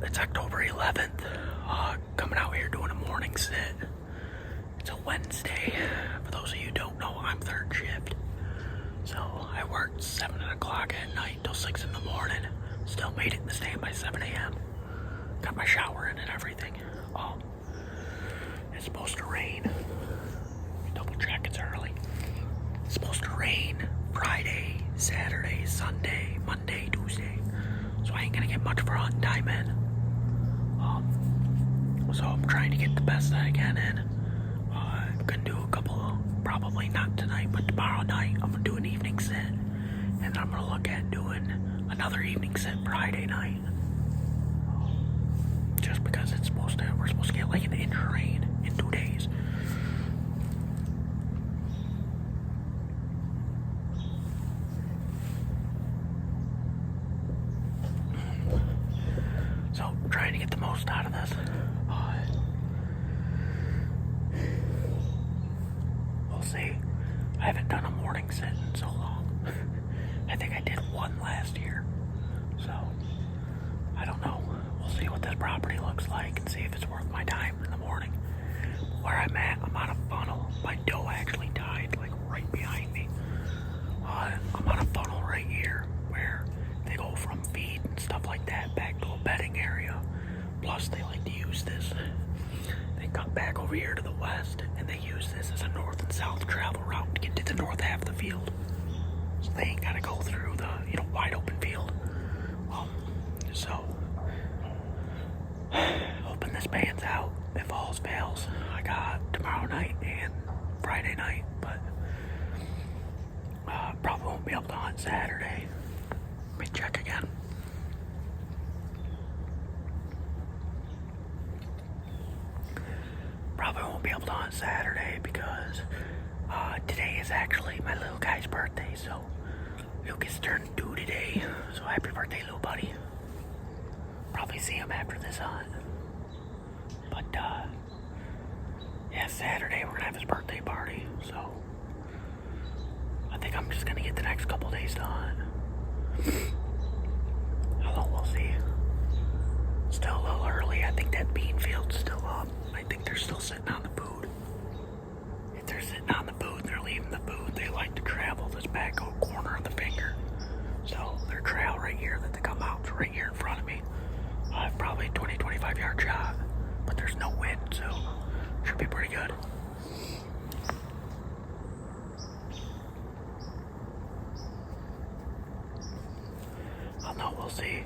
It's October 11th. Coming out here doing a morning sit. It's a Wednesday. For those of you who don't know, I'm third shift. So I worked 7 o'clock at night till 6 in the morning. Still made it in the stand by 7 a.m. Got my shower in and everything. It's supposed to rain. Double check, it's early. It's supposed to rain Friday, Saturday, Sunday, Monday, Tuesday. So I ain't gonna get much for hunting time in. So I'm trying to get the best that I can in. I'm gonna do a couple, probably not tonight, but tomorrow night, I'm gonna do an evening sit. And then I'm gonna look at doing another evening sit Friday night. Just because we're supposed to get like an inch of rain in 2 days. So I'm trying to get the most out of this. We'll see. I haven't done a morning sit in so long. I think I did one last year. So I don't know. We'll see what this property looks like and see if it's worth my time in the morning. Where I'm at, I'm on a funnel. My doe actually died like right behind me. I'm on a funnel right here where they go from feed and stuff like that back to a bedding area. Plus they like to use this. They come back over here to the west and they use this as a north and south travel route to get to the north half of the field. So they ain't gotta go through the wide open field. So hoping this pans out. If all fails, I got tomorrow night and Friday night, but probably won't be able to hunt Saturday. Let me check again. Probably won't be able to hunt Saturday because today is actually my little guy's birthday, so he'll get turned 2 today. So happy birthday, little buddy. Probably see him after this hunt. But yeah, Saturday we're gonna have his birthday party, so I think I'm just gonna get the next couple days to hunt. Although we'll see. Still a little early. I think that bean field's still up. I think they're still sitting on the food. If they're sitting on the food and they're leaving the food, they like to travel this back corner of the finger. So their trail right here that they come out is right here in front of me. I have probably a 20-25 yard shot, but there's no wind, so should be pretty good. I'll know, we'll see.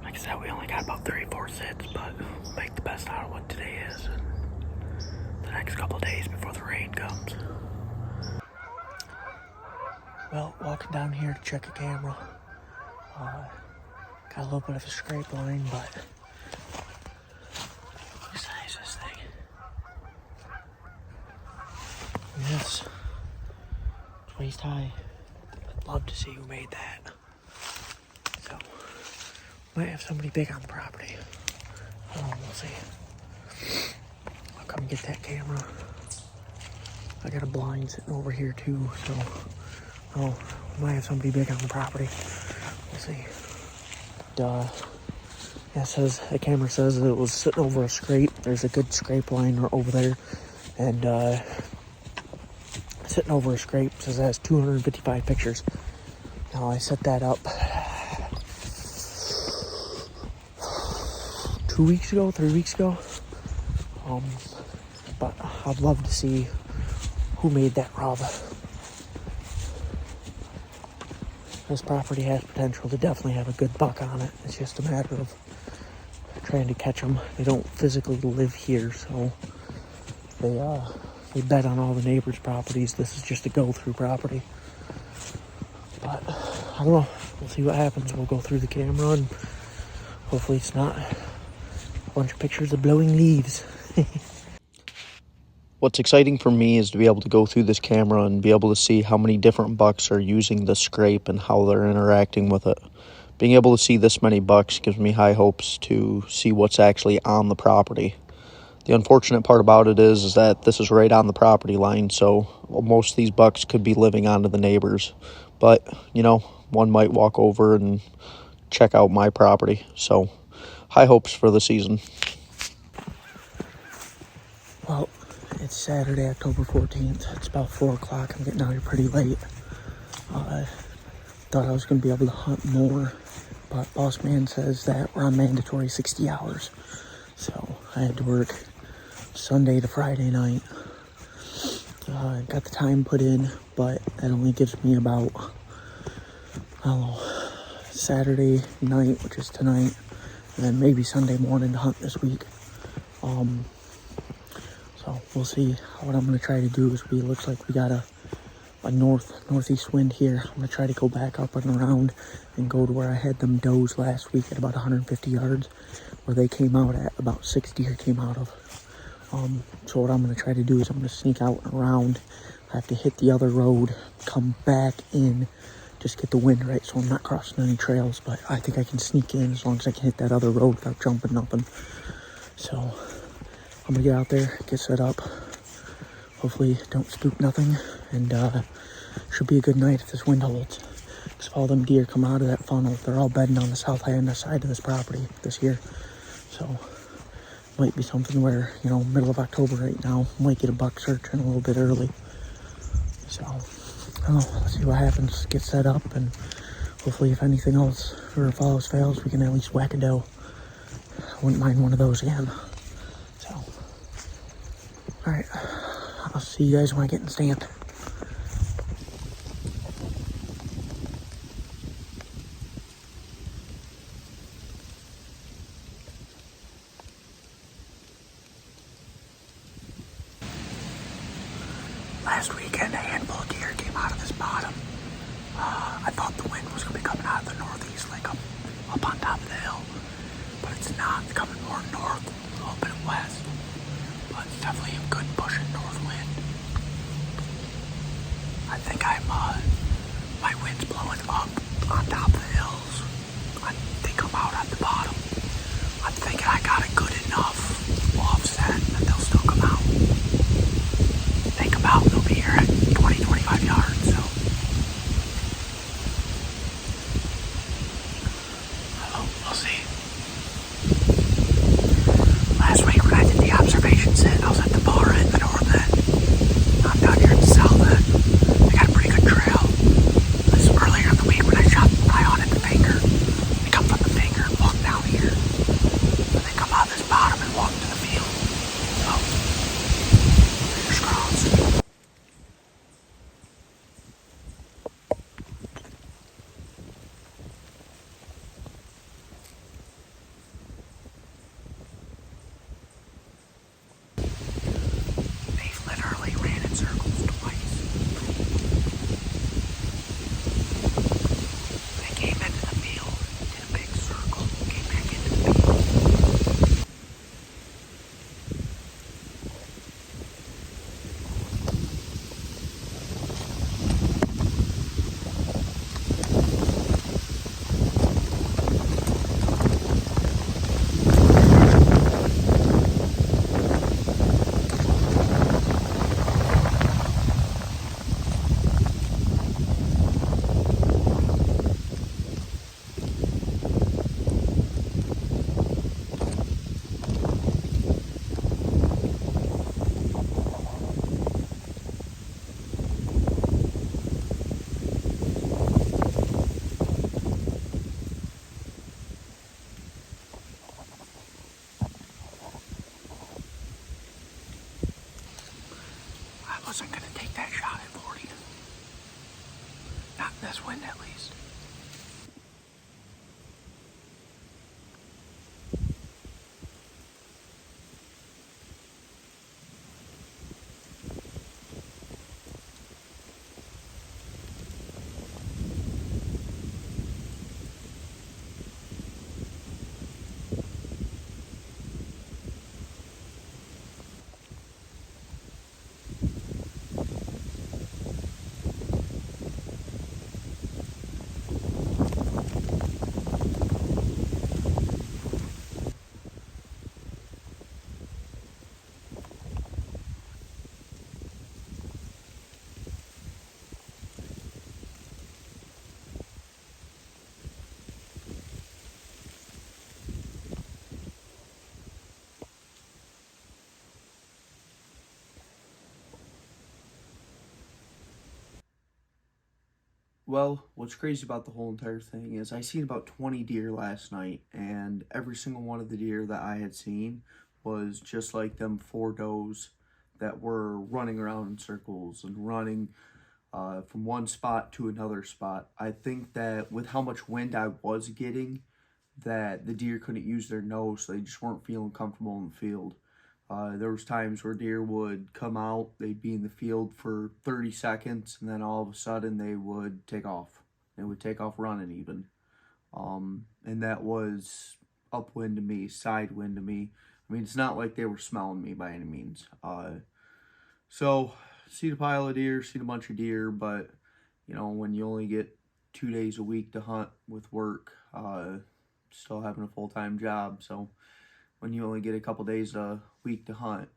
Like I said, we only got about 34 sits, but we'll make the best out of what today is and the next couple of days before the rain comes. Well, walking down here to check a camera. Got a little bit of a scrape line, but what size is this thing? Yes, it's waist high. I'd love to see who made that. So, might have somebody big on the property. We'll see. I'll come get that camera. I got a blind sitting over here too, so might have somebody big on the property. We'll see. Yeah, the camera says it was sitting over a scrape. There's a good scrape line over there, and sitting over a scrape says it has 255 pictures. Now I set that up 3 weeks ago. But I'd love to see who made that rub. This property has potential to definitely have a good buck on it. It's just a matter of trying to catch them. They don't physically live here, so they bet on all the neighbors' properties. This is just a go-through property. But I don't know. We'll see what happens. We'll go through the camera and hopefully it's not a bunch of pictures of blowing leaves. What's exciting for me is to be able to go through this camera and be able to see how many different bucks are using the scrape and how they're interacting with it. Being able to see this many bucks gives me high hopes to see what's actually on the property. The unfortunate part about it is that this is right on the property line, so most of these bucks could be living onto the neighbors. But, one might walk over and check out my property. So high hopes for the season. Well, it's Saturday, October 14th. It's about 4 o'clock. I'm getting out here pretty late. Thought I was going to be able to hunt more, but boss man says that we're on mandatory 60 hours. So I had to work Sunday to Friday night. Got the time put in, but that only gives me about, I don't know, Saturday night, which is tonight, and then maybe Sunday morning to hunt this week. So we'll see. What I'm going to try to do is looks like we got a northeast wind here. I'm going to try to go back up and around and go to where I had them does last week at about 150 yards, where they came out at about 6 deer came out of. So what I'm going to try to do is I'm going to sneak out and around. I have to hit the other road, come back in, just get the wind right so I'm not crossing any trails, but I think I can sneak in as long as I can hit that other road without jumping nothing. So I'm going to get out there, get set up. Hopefully don't spook nothing, and should be a good night if this wind holds. Because if all them deer come out of that funnel, they're all bedding on the south end side of this property this year. So might be something where, middle of October right now, might get a buck searching a little bit early. So, I don't know, let's see what happens. Get set up, and hopefully if anything else, or if all else fails, we can at least whack a doe. I wouldn't mind one of those again. So, alright, I'll see you guys when I get in stand. Last weekend, a handful of deer came out of this bottom. I thought the wind was going to be coming out of the northeast, like up on top of the hill. But it's not. It's coming more north, a little bit west. But it's definitely a good pushing north wind. I think my wind's blowing up on top of the hills. They come out at the bottom. I'm thinking I got a good enough offset that they'll still come out. They come out, they'll be here at 20, 25 yards, so. We'll see. Last week when I did the observation set, I was at the bar end, the north end. I'm down here at the south end. I got a pretty good trail. This is earlier in the week when I hunted the finger. They come from the finger and walk down here. And they come out this bottom and walk to the field. So, fingers crossed. They've literally ran in circles twice. They came into the field, did a big circle, came back into the field. I wasn't going to take that shot at 40. Not in this wind, at least. Well, what's crazy about the whole entire thing is I seen about 20 deer last night, and every single one of the deer that I had seen was just like them 4 does that were running around in circles and running from one spot to another spot. I think that with how much wind I was getting, that the deer couldn't use their nose, so they just weren't feeling comfortable in the field. There was times where deer would come out, they'd be in the field for 30 seconds, and then all of a sudden they would take off. They would take off running even. And that was upwind to me, side wind to me. I mean, it's not like they were smelling me by any means. So, seen a pile of deer, seen a bunch of deer, but, you know, when you only get 2 days a week to hunt with work, still having a full-time job, so when you only get a couple days a week to hunt,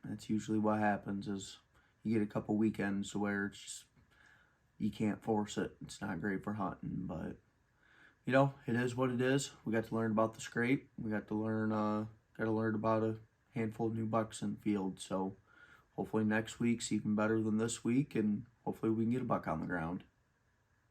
that's usually what happens is you get a couple weekends where it's just, you can't force it. It's not great for hunting, but you know, it is what it is. We got to learn about the scrape. We got to learn about a handful of new bucks in the field. So hopefully next week's even better than this week, and hopefully we can get a buck on the ground.